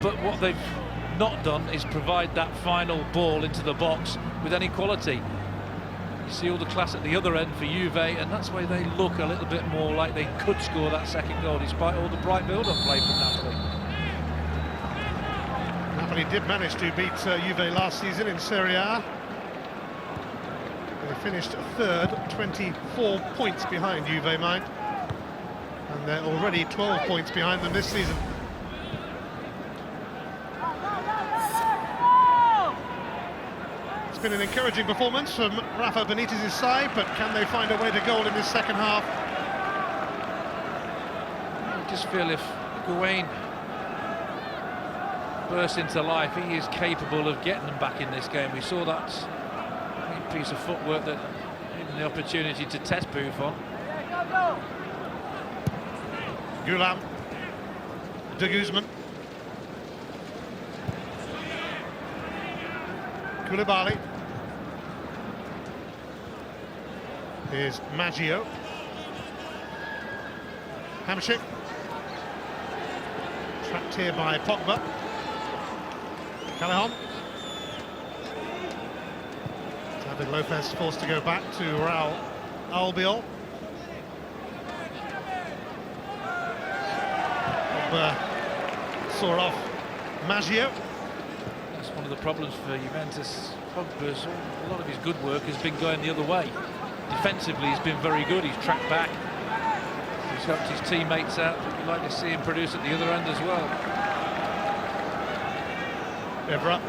But what they've not done is provide that final ball into the box with any quality. You see all the class at the other end for Juve, and that's why they look a little bit more like they could score that second goal, despite all the bright build-up play from Napoli. Napoli did manage to beat Juve last season in Serie A. They finished third, 24 points behind Juve, mind. And they're already 12 points behind them this season. It's been an encouraging performance from Rafa Benitez's side, but can they find a way to goal in this second half? I just feel if Gawain bursts into life, he is capable of getting them back in this game. We saw that piece of footwork that gave him the opportunity to test Buffon. Gulam, De Guzman, Koulibaly. Here's Maggio. Hamsik. Trapped here by Pogba. Callejon. David Lopez forced to go back to Raul Albiol. Pogba saw off Maggio. That's one of the problems for Juventus. Pogba's, a lot of his good work has been going the other way. Defensively, he's been very good. He's tracked back. He's helped his teammates out. But you'd like to see him produce at the other end as well. Evra.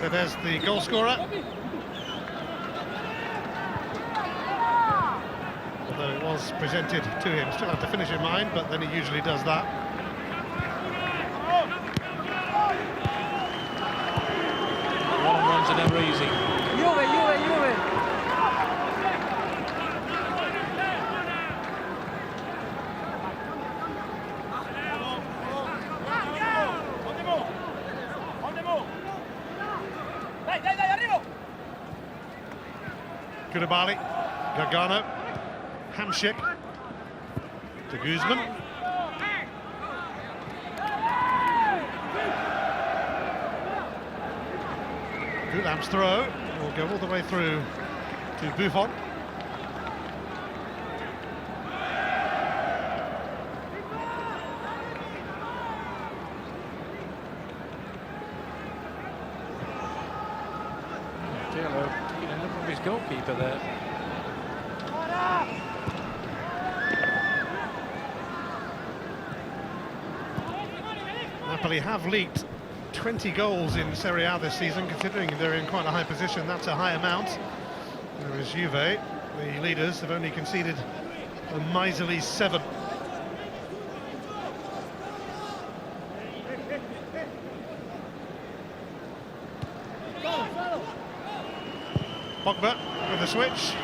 So there's the goal scorer. Although it was presented to him, still have to finish in mind, but then he usually does that. One-on-ones are never easy. Juve. Koulibaly, Gargano, Hamsik, De Guzman. Gulam's throw will go all the way through to Buffon. Look at his goalkeeper there. Napoli have leaked 20 goals in Serie A this season, considering they're in quite a high position. That's a high amount. Whereas Juve, the leaders, have only conceded a miserly 7. Pogba with a switch.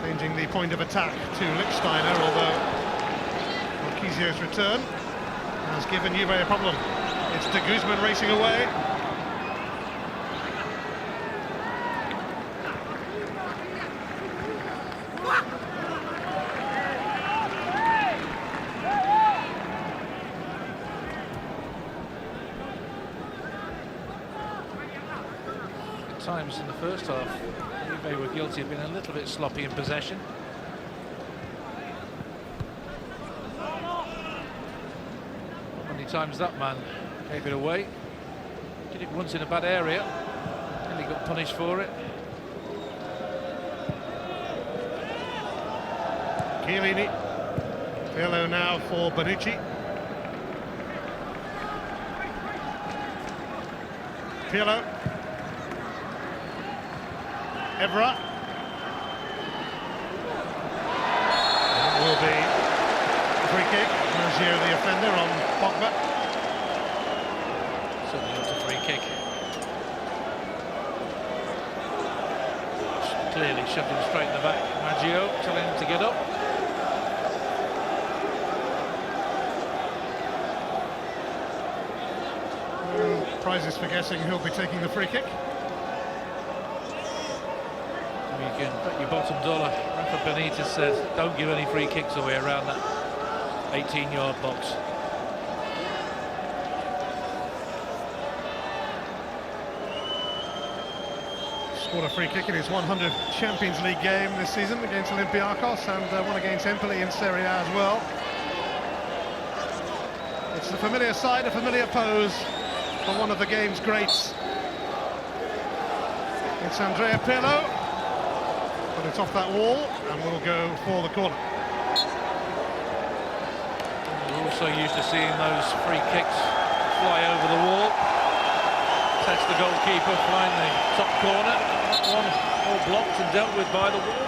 Changing the point of attack to Lichtsteiner, although Marquisio's return has given Juve a problem. It's De Guzman racing away. At times in the first half, Juve were guilty of being a little bit sloppy in possession. Times that man gave it away. Did it once in a bad area and he got punished for it. Chiellini. Pirlo now for Bonucci. Pirlo. Evra. It will be a free kick. Maggio, the offender, on Pogba. Certainly not a free kick. Clearly shoved him straight in the back. Maggio telling him to get up. Prizes for guessing who'll be taking the free kick. You can bet your bottom dollar. Rafa Benitez says, don't give any free kicks away around that 18-yard box. Scored a free kick in his 100th Champions League game this season against Olympiacos, and one against Empoli in Serie A as well. It's a familiar sight, a familiar pose for one of the game's greats. It's Andrea Pirlo, but it's off that wall and will go for the corner. We're also used to seeing those free kicks fly over the wall. Test the goalkeeper, find the top corner. That one all blocked and dealt with by the wall.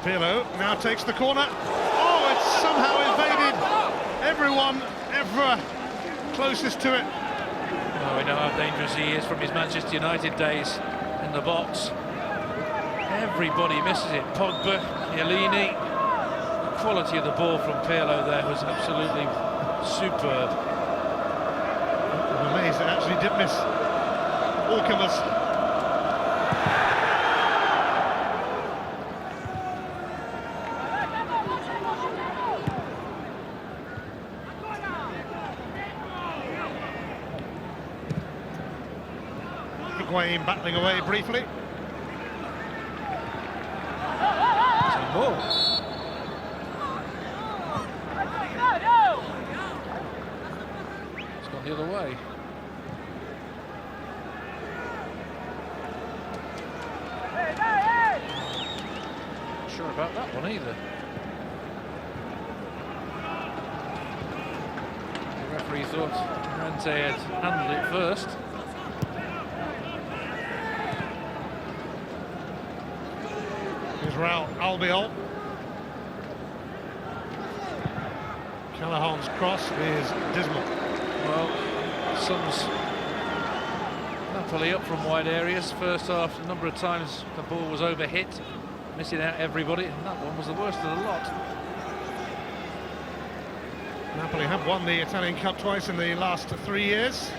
Pirlo now takes the corner. Oh, it's somehow evaded everyone ever closest to it. Well, we know how dangerous he is from his Manchester United days in the box. Everybody misses it. Pogba, Chiellini. The quality of the ball from Pirlo there was absolutely superb. I'm amazed it actually did miss all comers. Higuain battling away briefly. Oh. It's gone the other way. Not sure about that one either. The referee thought Rente had handled it first. Here's Raul Albiol. Callahan's cross is dismal. Well, sums Napoli up from wide areas. First half, a number of times the ball was overhit, missing out everybody, and that one was the worst of the lot. Napoli have won the Italian Cup twice in the last 3 years.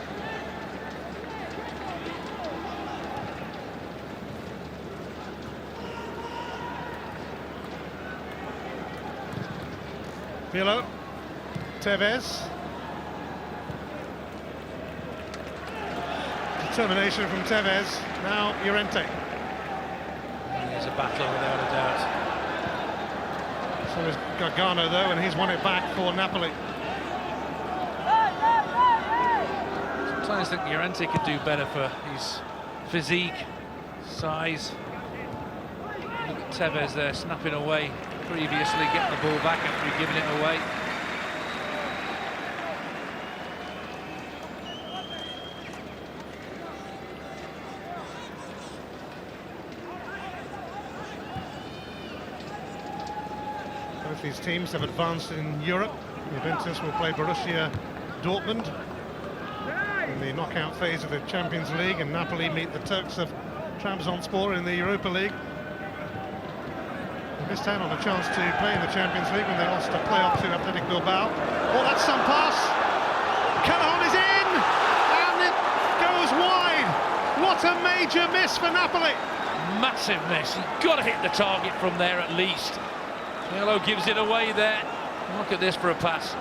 Pirlo, Tevez. Determination from Tevez. Now Llorente. There's a battle without a doubt. So is Gargano though, and he's won it back for Napoli. Sometimes I think Llorente could do better for his physique, size. Look at Tevez there snapping away previously, getting the ball back after giving it away. Both these teams have advanced in Europe. Juventus will play Borussia Dortmund in the knockout phase of the Champions League, and Napoli meet the Turks of Trabzonspor in the Europa League. They missed out on a chance to play in the Champions League when they lost a playoff to Athletic Bilbao. Oh, that's some pass. Callahan is in, and it goes wide. What a major miss for Napoli. Massive miss. You've got to hit the target from there at least. Yellow gives it away there. Look at this for a pass.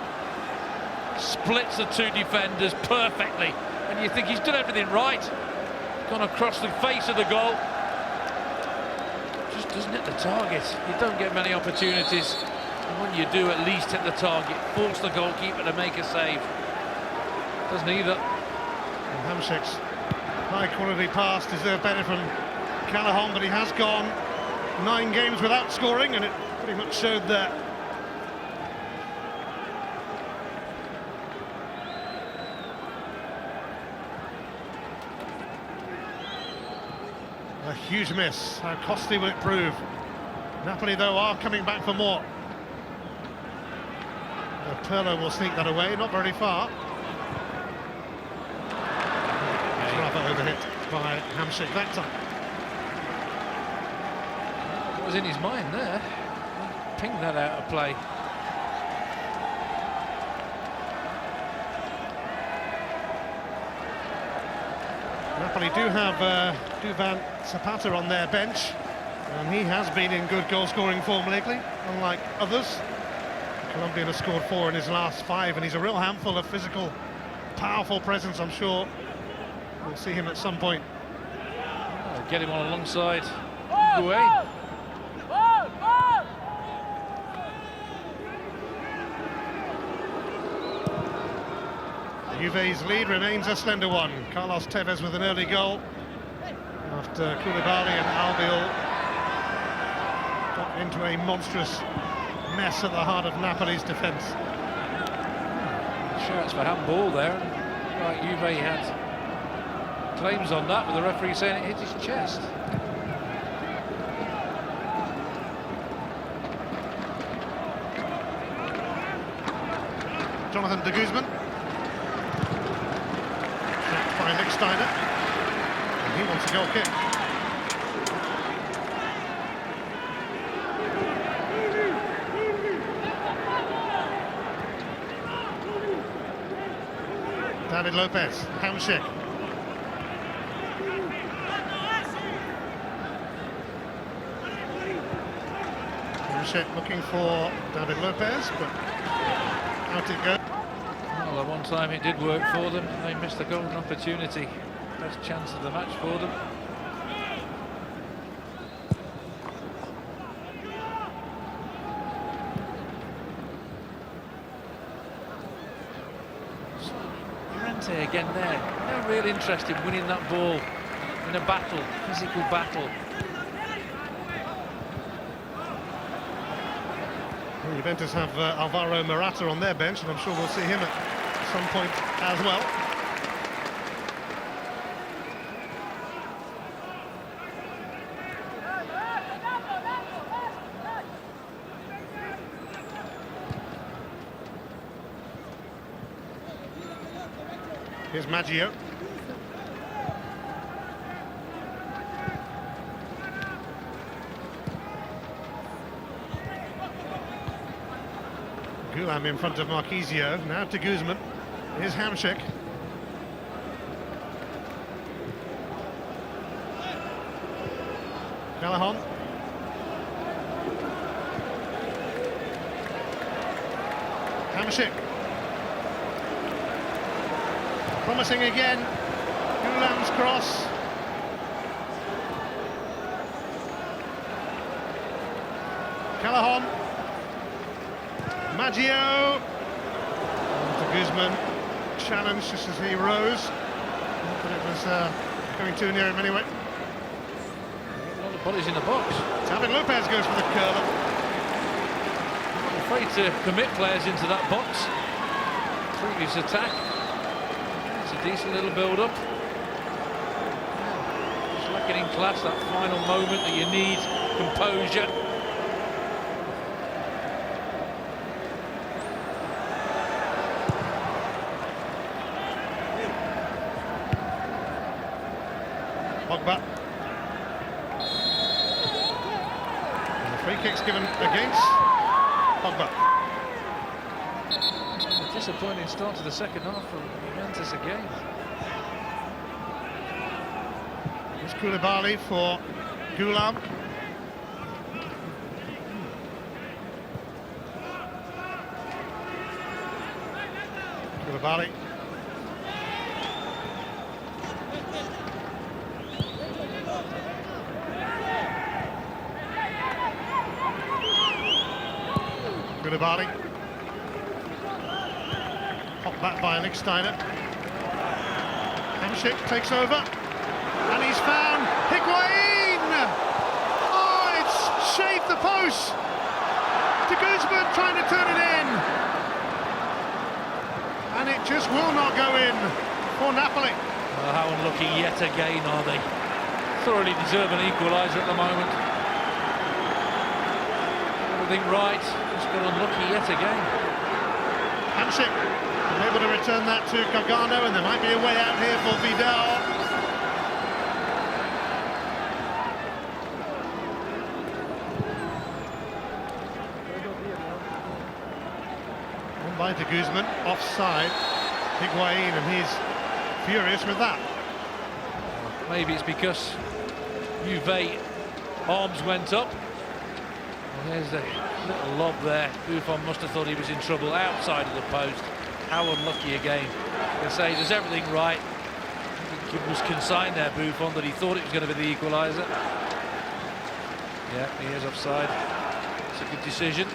Splits the two defenders perfectly, and you think he's done everything right. Gone across the face of the goal. Just doesn't hit the target. You don't get many opportunities, and when you do, at least hit the target. Force the goalkeeper to make a save. Doesn't either. And Hamšík's high-quality pass deserved better from Callahan, but he has gone 9 games without scoring, and it pretty much showed that. A huge miss. How costly will it prove? Napoli, though, are coming back for more. Pirlo will sneak that away, not very far. It's rather overhit by Hamšík that time. What was in his mind there? Pinged that out of play. Napoli do have Duvan Zapata on their bench, and he has been in good goal-scoring form lately, unlike others. The Colombian has scored 4 in his last 5, and he's a real handful of physical, powerful presence. I'm sure we'll see him at some point. Get him on alongside Guay. Juve's lead remains a slender one. Carlos Tevez with an early goal after Koulibaly and Albiol got into a monstrous mess at the heart of Napoli's defence. Shouts for handball there. Right, Juve had claims on that, with the referee saying it hit his chest. Jonathan de Guzman. Trapped by Lichtsteiner. And he wants a goal kick. David Lopez, handshake. Handshake looking for David Lopez, but out it goes. Well, at one time it did work for them. They missed a golden opportunity. Best chance of the match for them. Again there, no real interest in winning that ball in a battle, physical battle. Well, Juventus have Alvaro Morata on their bench, and I'm sure we'll see him at some point as well. Here's Maggio. Gulam in front of Marquisio. Now to Guzman. Here's Hamšík. Callahan. Hamšík. Promising again. Gulam's cross. Callahan. Maggio. To Guzman. Challenged just as he rose. But it was going too near him anyway. A lot of bodies in the box. David Lopez goes for the curler. Not afraid to commit players into that box. Previous attack. Decent little build-up. Just lacking in class, that final moment that you need, composure. Pogba. And the free kick's given against Pogba. A disappointing start to the second half for Juventus again. It's Koulibaly for Gulam. Koulibaly. Koulibaly. Popped back by Lichtsteiner. Hamšík takes over, and he's found Higuain! Oh, it's shaved the post! De Guzman trying to turn it in, and it just will not go in for Napoli. Well, how unlucky yet again are they? Thoroughly deserve an equaliser at the moment. Everything right, just got unlucky yet again. Hamšík able to return that to Gargano, and there might be a way out here for Vidal. One by De Guzman, offside. Higuain, and he's furious with that. maybe it's because Juve arms went up. Well, there's a little lob there. Buffon must have thought he was in trouble outside of the post. How unlucky again. They say he does everything right. He was consigned there, Buffon, that he thought it was going to be the equaliser. Yeah, he is offside. It's a good decision.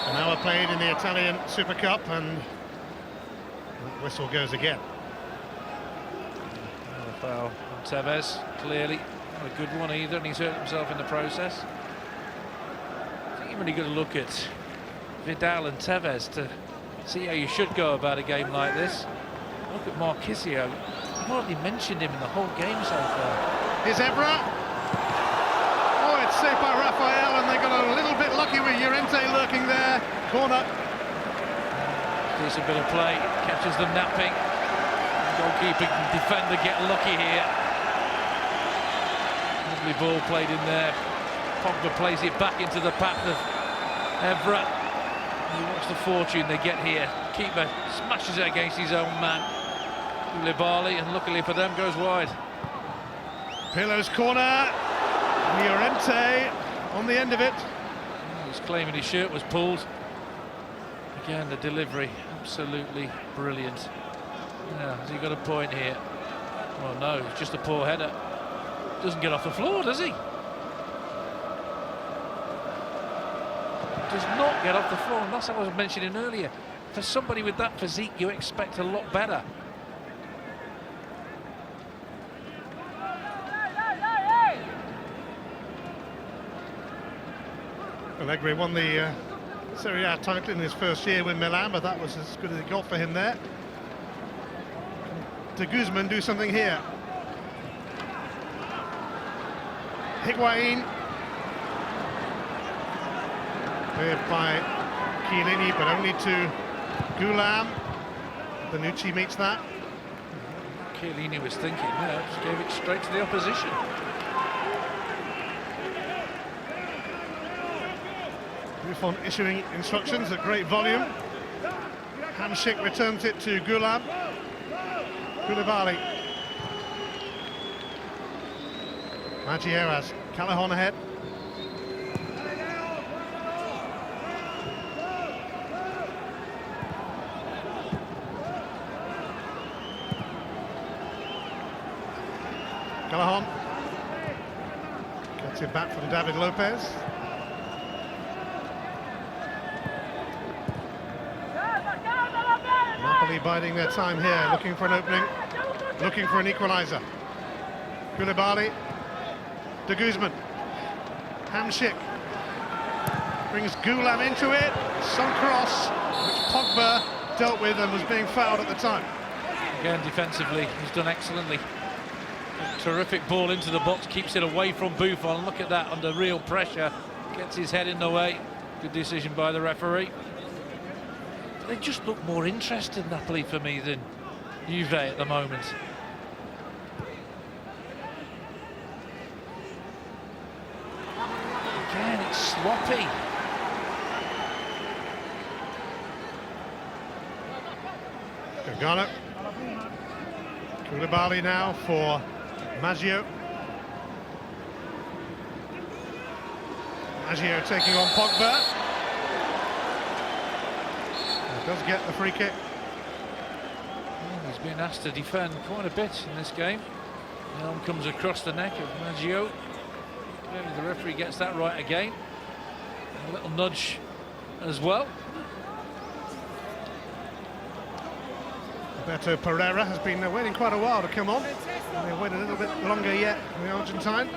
An hour played in the Italian Super Cup, and the whistle goes again. Another foul on Tevez, clearly. Not a good one either, and he's hurt himself in the process. I think you've really got to look at Vidal and Tevez to see how you should go about a game like this. Look at Marchisio. I've hardly mentioned him in the whole game so far. Here's Evra. Oh, it's saved by Rafael, and they got a little bit lucky with Llorente lurking there. Corner. Decent bit of play, catches them napping. Goalkeeper and defender get lucky here. Lovely ball played in there. Pogba plays it back into the path of Evra. You watch the fortune they get here. Keeper smashes it against his own man. Koulibaly, and luckily for them, goes wide. Pirlo's corner. Llorente on the end of it. He's claiming his shirt was pulled. Again, the delivery, absolutely brilliant. Yeah, has he got a point here? Well, no, it's just a poor header. Doesn't get off the floor, does he? Does not get off the floor, and that's what I was mentioning earlier. For somebody with that physique, you expect a lot better. Allegri won the Serie A title in his first year with Milan, but that was as good as it got for him there. De Guzman do something here. Higuain. Cleared by Chiellini, but only to Goulam. Bonucci meets that. Chiellini was thinking, no, just gave it straight to the opposition. Buffon issuing instructions at great volume. Hamsik returns it to Goulam. Koulibaly. Magieras. Callahan ahead. Callahan gets it back from David Lopez. Napoli biding their time here, looking for an opening, looking for an equaliser. Koulibaly, De Guzman, Hamsik brings Goulam into it. Some cross, which Pogba dealt with and was being fouled at the time. Again, defensively, he's done excellently. A terrific ball into the box, keeps it away from Buffon. Look at that, under real pressure, gets his head in the way. Good decision by the referee. They just look more interested, Napoli, for me, than Juve at the moment. Again, it's sloppy. Gargano. Koulibaly now for Maggio. Maggio taking on Pogba. Does get the free kick. Well, he's been asked to defend quite a bit in this game. The arm comes across the neck of Maggio. Maybe the referee gets that right again. A little nudge as well. Alberto Pereira has been waiting quite a while to come on. They wait a little bit longer yet, the Argentine.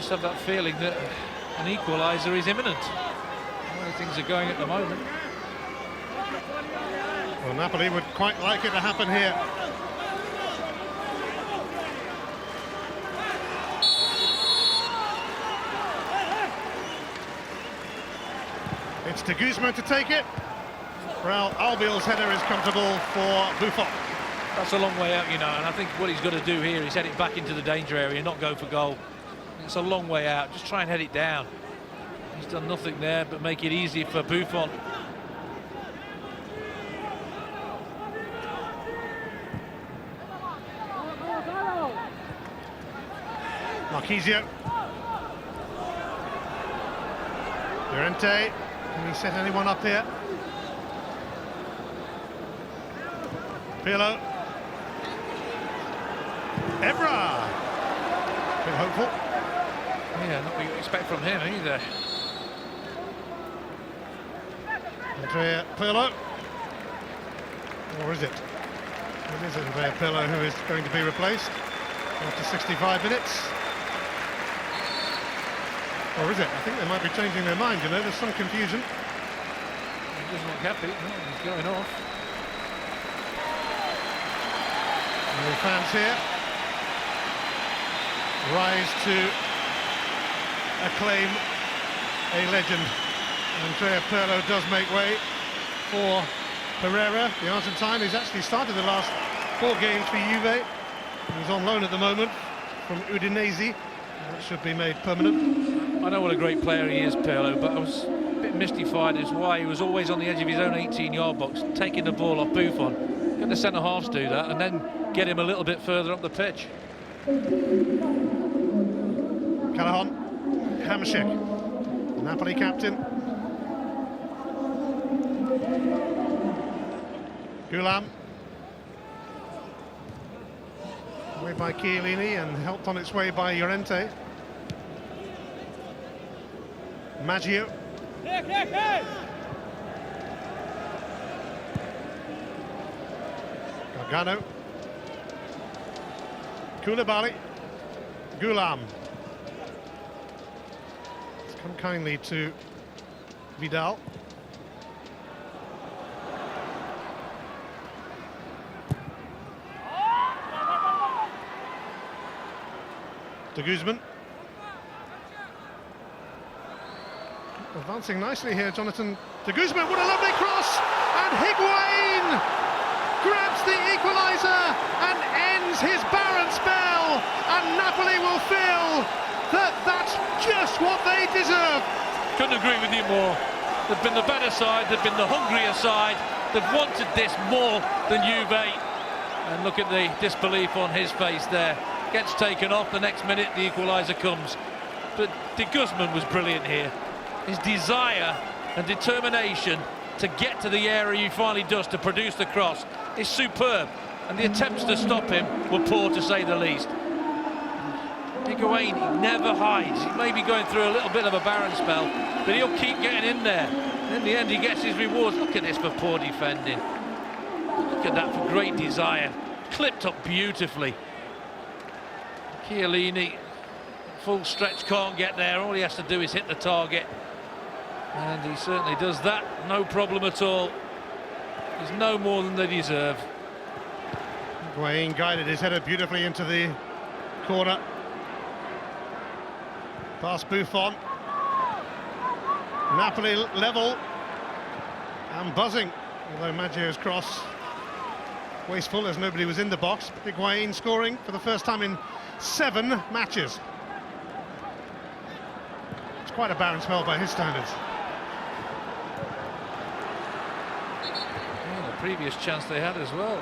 Have that feeling that an equaliser is imminent. The way things are going at the moment. Well, Napoli would quite like it to happen here. It's De Guzman to take it. Well, Albiol's header is comfortable for Buffon. That's a long way out, you know, and I think what he's got to do here is head it back into the danger area, not go for goal. It's a long way out. Just try and head it down. He's done nothing there but make it easy for Buffon. Marquisio. Llorente. Can he set anyone up here? Pirlo. Evra. Bit hopeful. Yeah, not what you expect from him either. Andrea Pirlo. Or is it? It is Andrea Pirlo who is going to be replaced after 65 minutes. Or is it? I think they might be changing their mind, you know, there's some confusion. He doesn't look happy. No, he's going off. And the fans here rise to acclaim a legend. Andrea Pirlo does make way for Pereira, the Argentine, who's actually started the last 4 games for Juve. He's on loan at the moment from Udinese. That should be made permanent. I know what a great player he is, Pirlo, but I was a bit mystified as why he was always on the edge of his own 18-yard box, taking the ball off Buffon. Get the centre-halves do that and then get him a little bit further up the pitch. Callahan, Hamšík, Napoli captain. Gulam. Away by Chiellini and helped on its way by Llorente. Maggio. Gargano. Koulibaly. Gulam. It's come kindly to Vidal. De Guzman. Advancing nicely here, Jonathan. De Guzman, what a lovely cross! And Higuain grabs the equaliser and ends his barren spell. And Napoli will feel that that's just what they deserve. Couldn't agree with you more. They've been the better side, they've been the hungrier side. They've wanted this more than Juve. And look at the disbelief on his face there. Gets taken off, the next minute the equaliser comes. But De Guzman was brilliant here. His desire and determination to get to the area he finally does to produce the cross is superb. And the attempts to stop him were poor, to say the least. Higuain, he never hides. He may be going through a little bit of a barren spell, but he'll keep getting in there. And in the end, he gets his rewards. Look at this for poor defending. Look at that for great desire. Clipped up beautifully. Chiellini, full stretch, can't get there. All he has to do is hit the target. And he certainly does that, no problem at all. He's no more than they deserve. Higuain guided his header beautifully into the corner. Past Buffon. Napoli level and buzzing, although Maggio's cross wasteful as nobody was in the box. Higuain scoring for the first time in 7 matches. It's quite a barren spell by his standards. Well, the previous chance they had as well.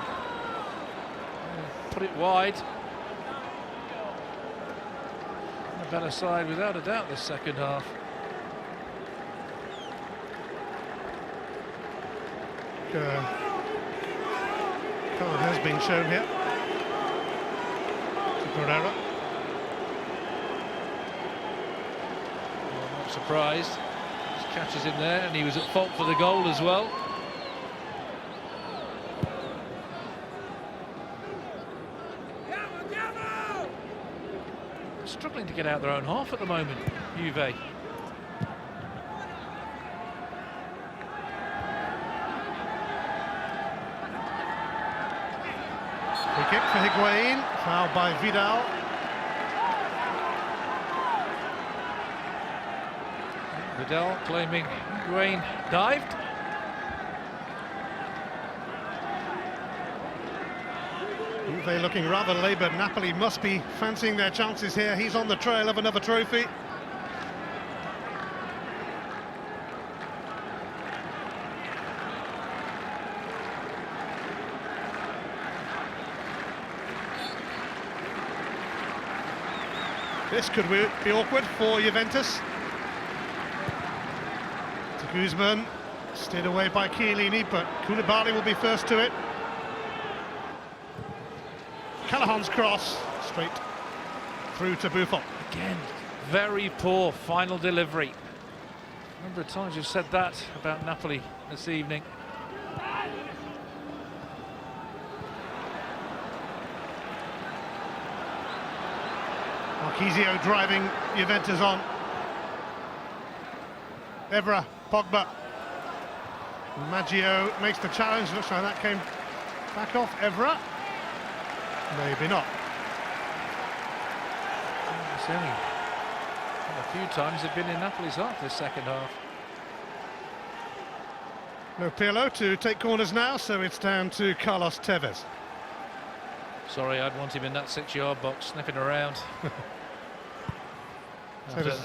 Put it wide. A better side without a doubt this second half. Card has been shown here to Pereira. Well, I'm not surprised. Just catches him there, and he was at fault for the goal as well. Struggling to get out their own half at the moment, Juve. Free kick for Higuain, fouled by Vidal. Vidal claiming Higuain dived. Juve looking rather laboured. Napoli must be fancying their chances here. He's on the trail of another trophy. This could be awkward for Juventus. To Guzman, steered away by Chiellini, but Koulibaly will be first to it. Callahan's cross, straight through to Buffon. Again, very poor final delivery. A number of times you've said that about Napoli this evening. Marchisio driving Juventus on. Evra, Pogba. Maggio makes the challenge. Looks like that came back off Evra. Maybe not. It's only a few times they've been in Napoli's half this second half. No Pirlo to take corners now, so it's down to Carlos Tevez. Sorry, I'd want him in that 6-yard box, sniffing around.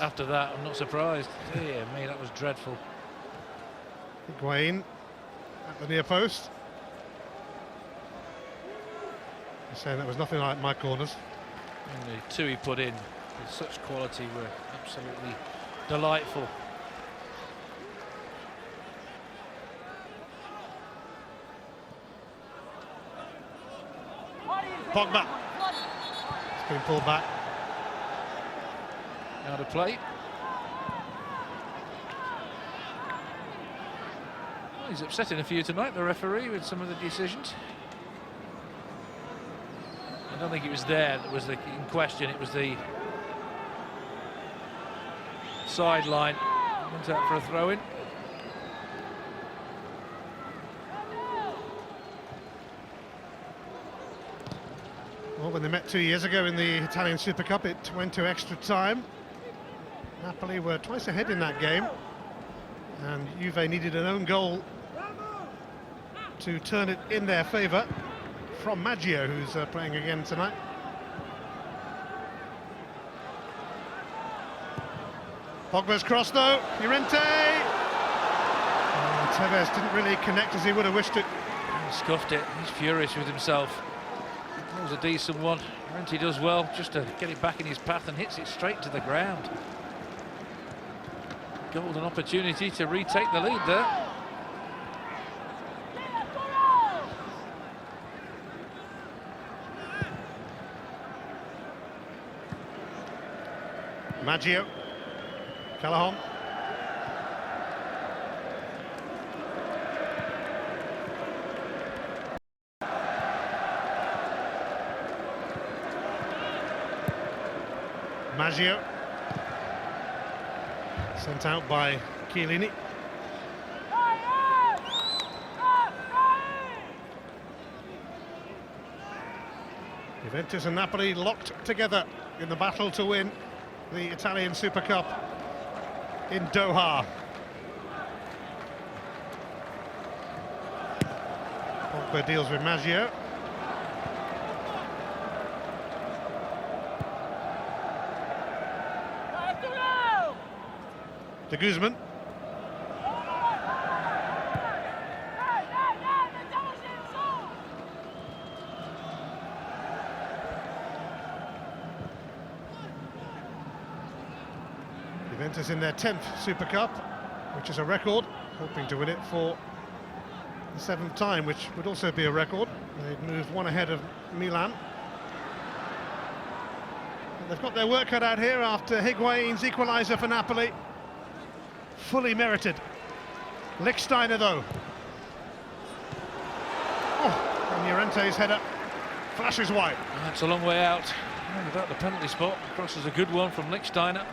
After that, I'm not surprised. Dear me, that was dreadful. Higuain at the near post. He's saying that was nothing like my corners. And the two he put in with such quality were absolutely delightful. Pogba. It's been pulled back. Out of play. Well, he's upsetting a few tonight, the referee, with some of the decisions. I don't think it was there that was in question, it was the sideline. Went out for a throw-in. Well, when they met 2 years ago in the Italian Super Cup, it went to extra time. Napoli were twice ahead in that game, and Juve needed an own goal to turn it in their favour from Maggio, who's playing again tonight. Pogba's cross though, Llorente! Tevez didn't really connect as he would have wished it. He scuffed it, he's furious with himself. That was a decent one. Llorente does well just to get it back in his path and hits it straight to the ground. Golden opportunity to retake the lead there. Maggio, Callahan. Maggio. Sent out by Chiellini. Juventus and Napoli locked together in the battle to win the Italian Super Cup in Doha. Pogba deals with Maggio. To Guzman. Juventus in their 10th Super Cup, which is a record, hoping to win it for the 7th time, which would also be a record. They've moved one ahead of Milan. And they've got their work cut out here after Higuain's equaliser for Napoli. Fully merited. Lichtsteiner though. Oh, and Llorente's header flashes wide. That's a long way out. About the penalty spot. Cross is a good one from Lichtsteiner.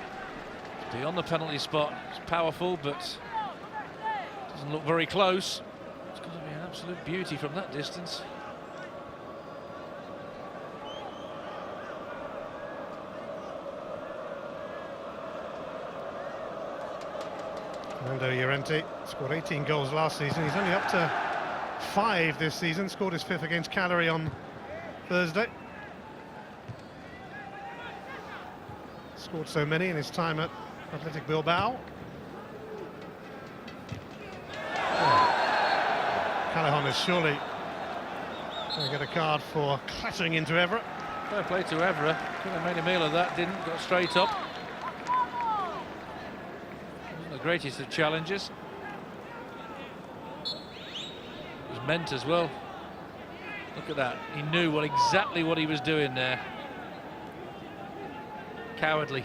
Beyond the penalty spot. It's powerful, but doesn't look very close. It's going to be an absolute beauty from that distance. Fernando Llorente scored 18 goals last season. He's only up to 5 this season. Scored his 5th against Cagliari on Thursday. Scored so many in his time at Athletic Bilbao. Callejon is surely going to get a card for clattering into Evra. Fair play to Evra. Could have made a meal of that, didn't. Got straight up. Wasn't the greatest of challenges. It was meant as well. Look at that. He knew exactly what he was doing there. Cowardly.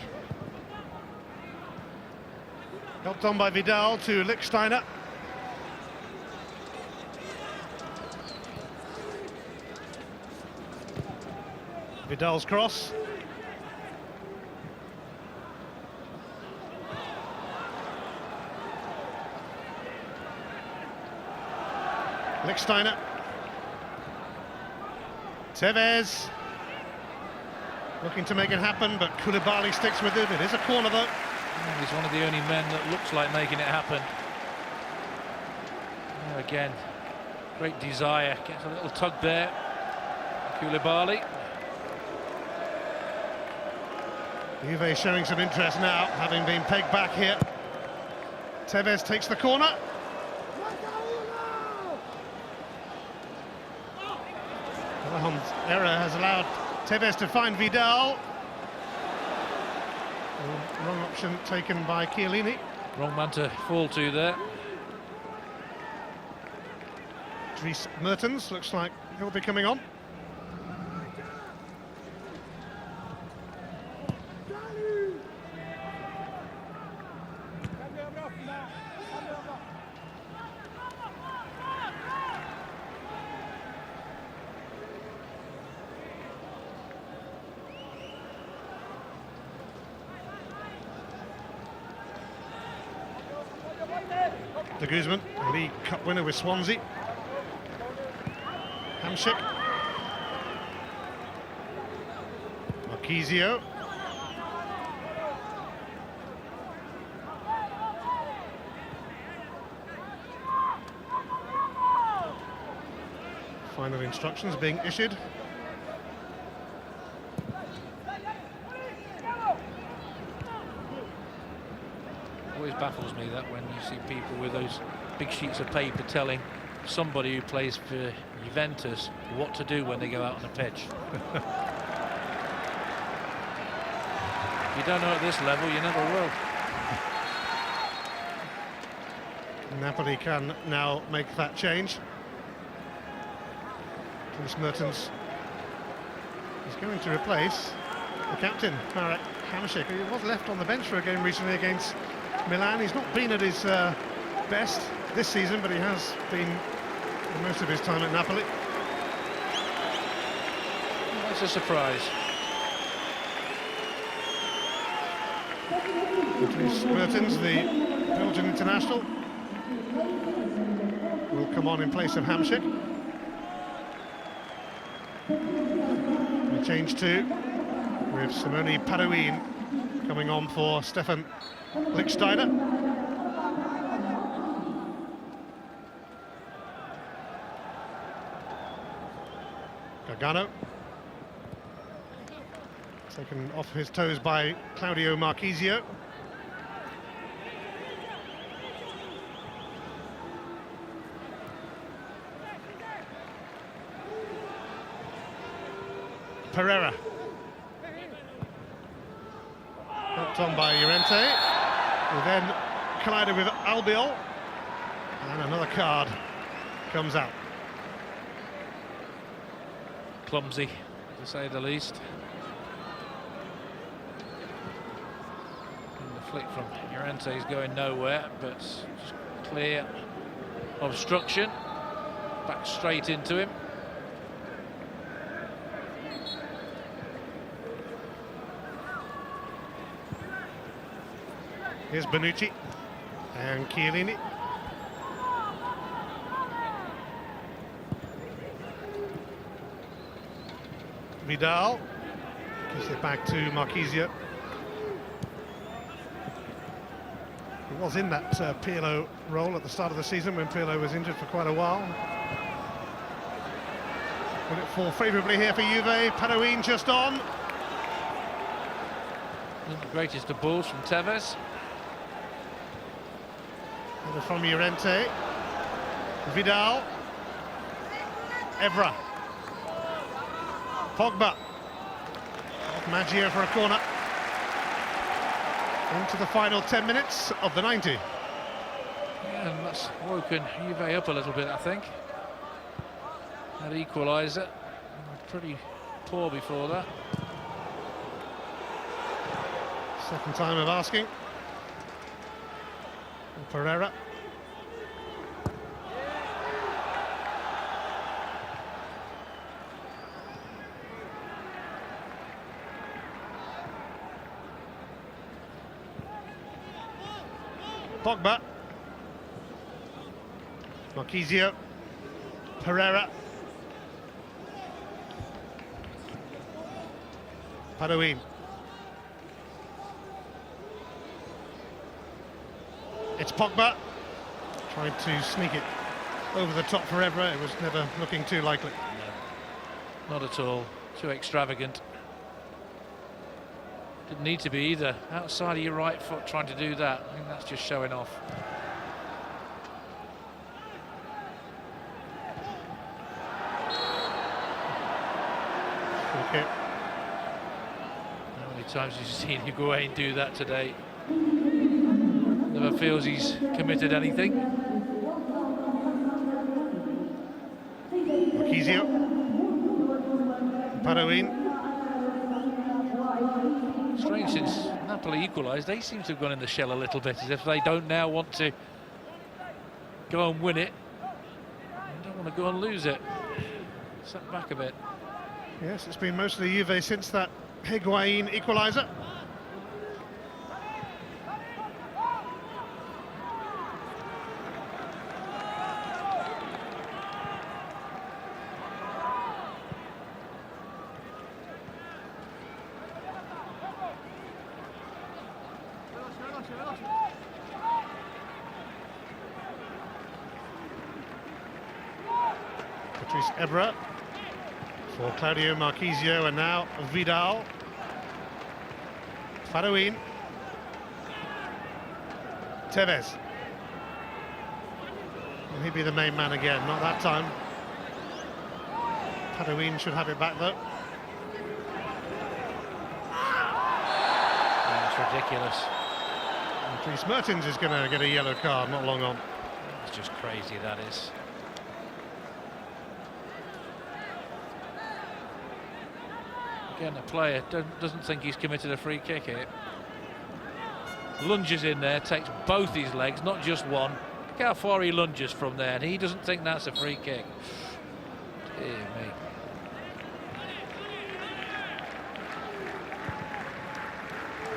Helped on by Vidal to Lichtsteiner. Vidal's cross. Lichtsteiner. Tevez. Looking to make it happen, but Koulibaly sticks with it. It is a corner, though. He's one of the only men that looks like making it happen. There again, great desire. Gets a little tug there. Koulibaly. Juve showing some interest now, having been pegged back here. Tevez takes the corner. Callejon's error has allowed Tevez to find Vidal. Wrong option taken by Chiellini. Wrong man to fall to there. Dries Mertens looks like he'll be coming on. De Guzman, League Cup winner with Swansea. Hamsik. Marquisio. Final instructions being issued. Always baffles me that when you see people with those big sheets of paper telling somebody who plays for Juventus what to do when they go out on the pitch. You don't know at this level, you never will. Napoli can now make that change. Dries Mertens is going to replace the captain, Marek Hamsik, who was left on the bench for a game recently against Milan. He's not been at his best this season, but he has been most of his time at Napoli. That's a surprise. Dries Mertens, the Belgian international, will come on in place of Hamsik. We change to with Simone Parouin coming on for Stefan Lichtsteiner. Gargano. Taken off his toes by Claudio Marquisio. Pereira. Helped on by Llorente, who then collided with Albiol, and another card comes out. Clumsy, to say the least. And the flick from Llorente is going nowhere, but just clear obstruction. Back straight into him. Here's Bonucci and Chiellini. Vidal gives it back to Marquisio. He was in that Pirlo role at the start of the season when Pirlo was injured for quite a while. Will it fall favourably here for Juve? Padoin just on. Not the greatest of balls from Tevez. Header from Llorente. Vidal. Evra. Pogba. Maggio for a corner. Into the final 10 minutes of the 90. Yeah, and that's woken Juve up a little bit, I think. That equaliser. Pretty poor before that. Second time of asking. And Pereira. Pogba. Marquisio. Pereira. Padoin. It's Pogba. Trying to sneak it over the top for Evra. It was never looking too likely. No, not at all. Too extravagant. Didn't need to be either. Outside of your right foot trying to do that. I think that's just showing off. Okay. How many times have you seen Higuain do that today? Never feels he's committed anything. Marquisio. Padoin. Strange, since Napoli equalised, they seem to have gone in the shell a little bit, as if they don't now want to go and win it. They don't want to go and lose it. Set back a bit. Yes, it's been mostly Juve since that Higuain equaliser. Patrice Evra for Claudio Marquisio, and now Vidal. Padoin. Tevez. Will he be the main man again? Not that time. Padoin should have it back though. That's ridiculous. And Dries Mertens is going to get a yellow card not long on. It's just crazy, that is. Again, a player doesn't think he's committed a free kick here. Lunges in there, takes both his legs, not just one. Look how far he lunges from there, and he doesn't think that's a free kick. Dear me.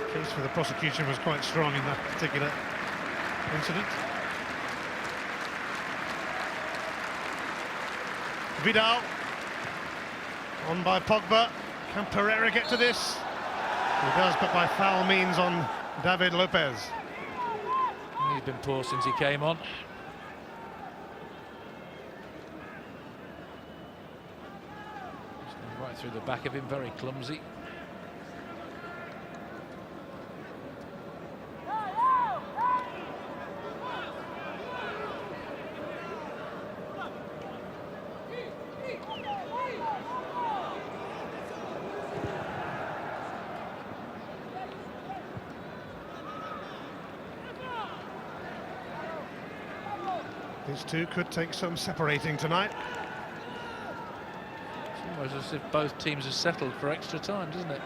The case for the prosecution was quite strong in that particular incident. Vidal. On by Pogba. Can Pereira get to this? He does, but by foul means on David Lopez. He's been poor since he came on. Right through the back of him, very clumsy. These two could take some separating tonight. It's almost as if both teams are settled for extra time, doesn't it?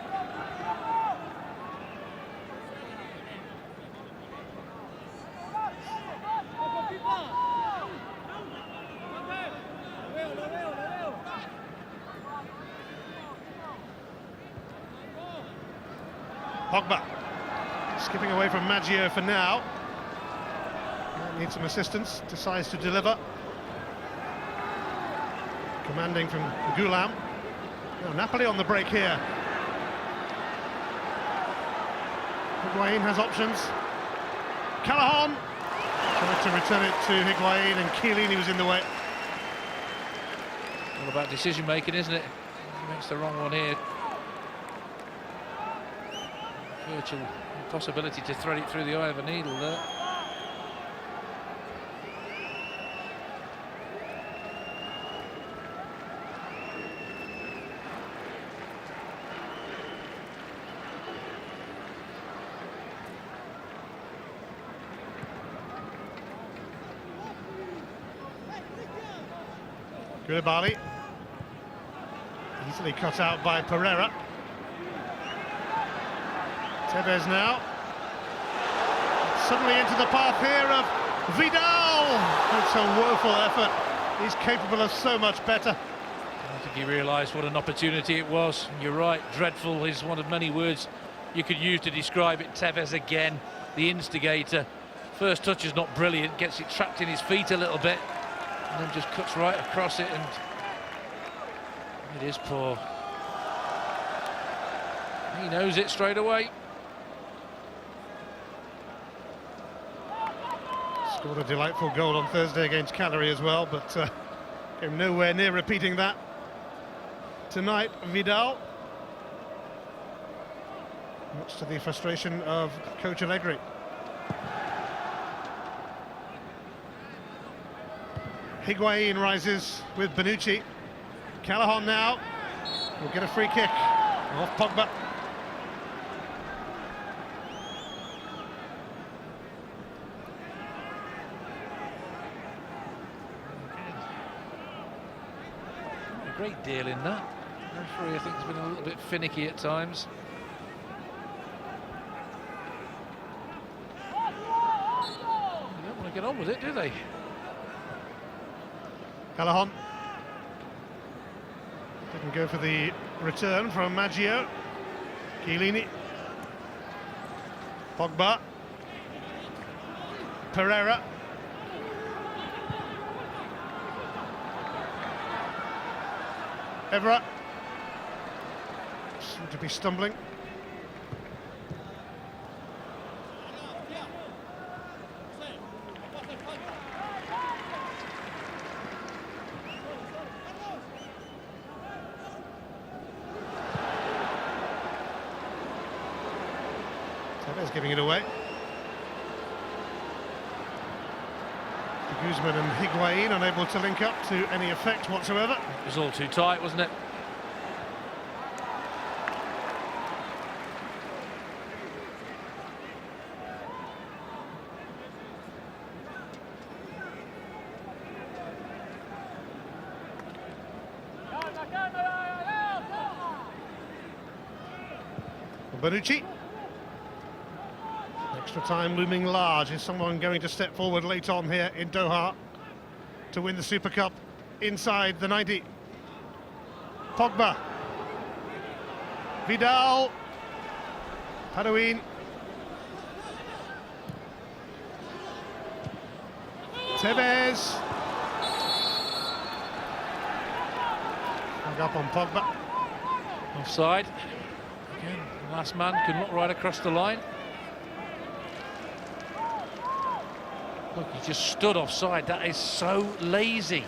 Pogba skipping away from Maggio for now. Needs some assistance, decides to deliver. Commanding from Gulam. Now Napoli on the break here. Higuain has options. Callahan tried to return it to Higuain, and Chiellini was in the way. all about decision making, isn't it? He makes the wrong one here. Virtual impossibility to thread it through the eye of a needle there. Koulibaly, easily cut out by Pereira. Tevez now, suddenly into the path here of Vidal. It's a woeful effort. He's capable of so much better. I don't think he realised what an opportunity it was. You're right, dreadful is one of many words you could use to describe it. Tevez again, the instigator. First touch is not brilliant, gets it trapped in his feet a little bit, and then just cuts right across it, and it is poor. He knows it straight away. Scored a delightful goal on Thursday against Cagliari as well, but came nowhere near repeating that tonight. Vidal, much to the frustration of coach Allegri. Higuain rises with Bonucci. Callahan now will get a free kick off Pogba. A great deal in that. The referee, I think, has been a little bit finicky at times. They don't want to get on with it, do they? Callahan didn't go for the return from Maggio. Chiellini, Pogba, Pereira, Evra seemed to be stumbling. Tevez giving it away. Guzman and Higuain unable to link up to any effect whatsoever. It was all too tight, wasn't it? Bonucci. Extra time looming large. Is someone going to step forward late on here in Doha to win the Super Cup inside the 90? Pogba. Vidal. Higuain. Tevez. Hung up on Pogba. Offside. Again, the last man can look right across the line. Look, he just stood offside. That is so lazy.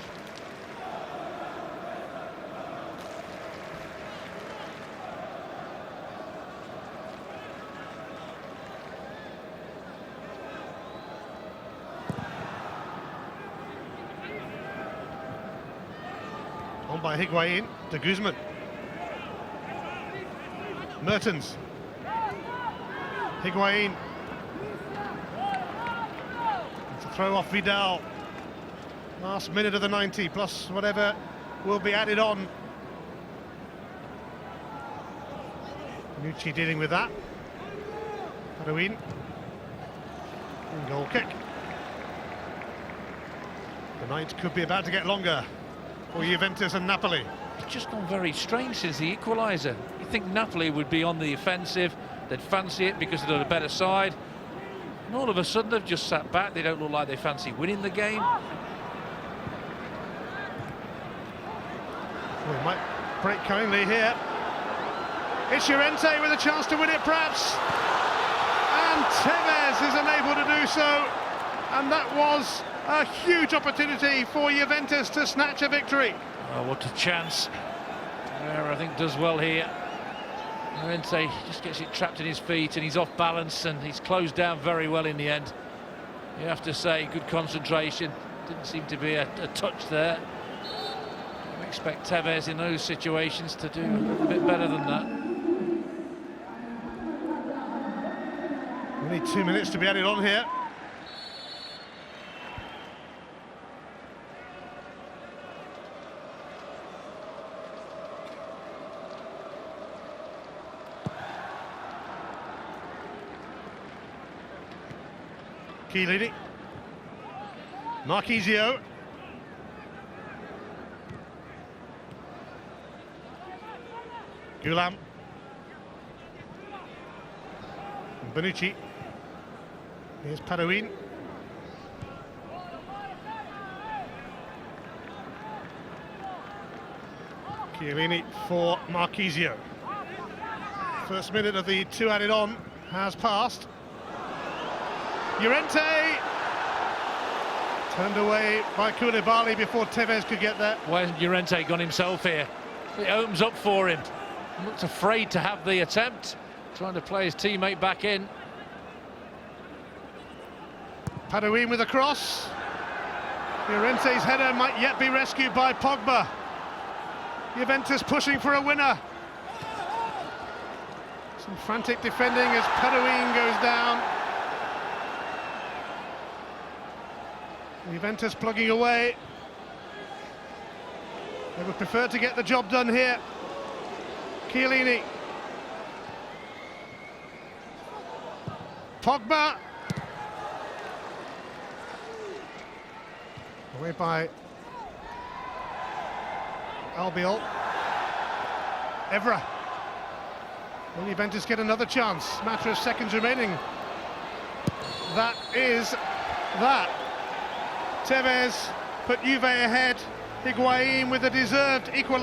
On by Higuain to Guzman. Mertens. Higuain. To throw off Vidal. Last minute of the 90, plus whatever will be added on. Bonucci dealing with that. Higuain. And goal kick. The night could be about to get longer for Juventus and Napoli. It's just gone very strange since the equaliser. You think Napoli would be on the offensive, they'd fancy it because they're a better side, and all of a sudden they've just sat back. They don't look like they fancy winning the game. We might break kindly here. It's Llorente with a chance to win it perhaps, and Tevez is unable to do so, and that was a huge opportunity for Juventus to snatch a victory. Oh, what a chance. Pereira, I think, does well here. Llorente just gets it trapped in his feet and he's off balance, and he's closed down very well in the end. You have to say, good concentration. Didn't seem to be a touch there. I expect Tevez in those situations to do a bit better than that. Only 2 minutes to be added on here. Chiellini, Marchisio, Gulam, Bonucci. Here's Paduin. Chiellini for Marchisio. First minute of the 2 added on has passed. Llorente turned away by Koulibaly before Tevez could get there. Why hasn't Llorente gone himself here? It opens up for him. He looks afraid to have the attempt, trying to play his teammate back in. Paduin with a cross. Llorente's header might yet be rescued by Pogba. Juventus pushing for a winner. Some frantic defending as Paduin goes down. Juventus plugging away. They would prefer to get the job done here. Chiellini. Pogba. Away by Albiol. Evra. Will Juventus get another chance? Matter of seconds remaining. That is that. Tevez put Juve ahead. Higuain with a deserved equaliser.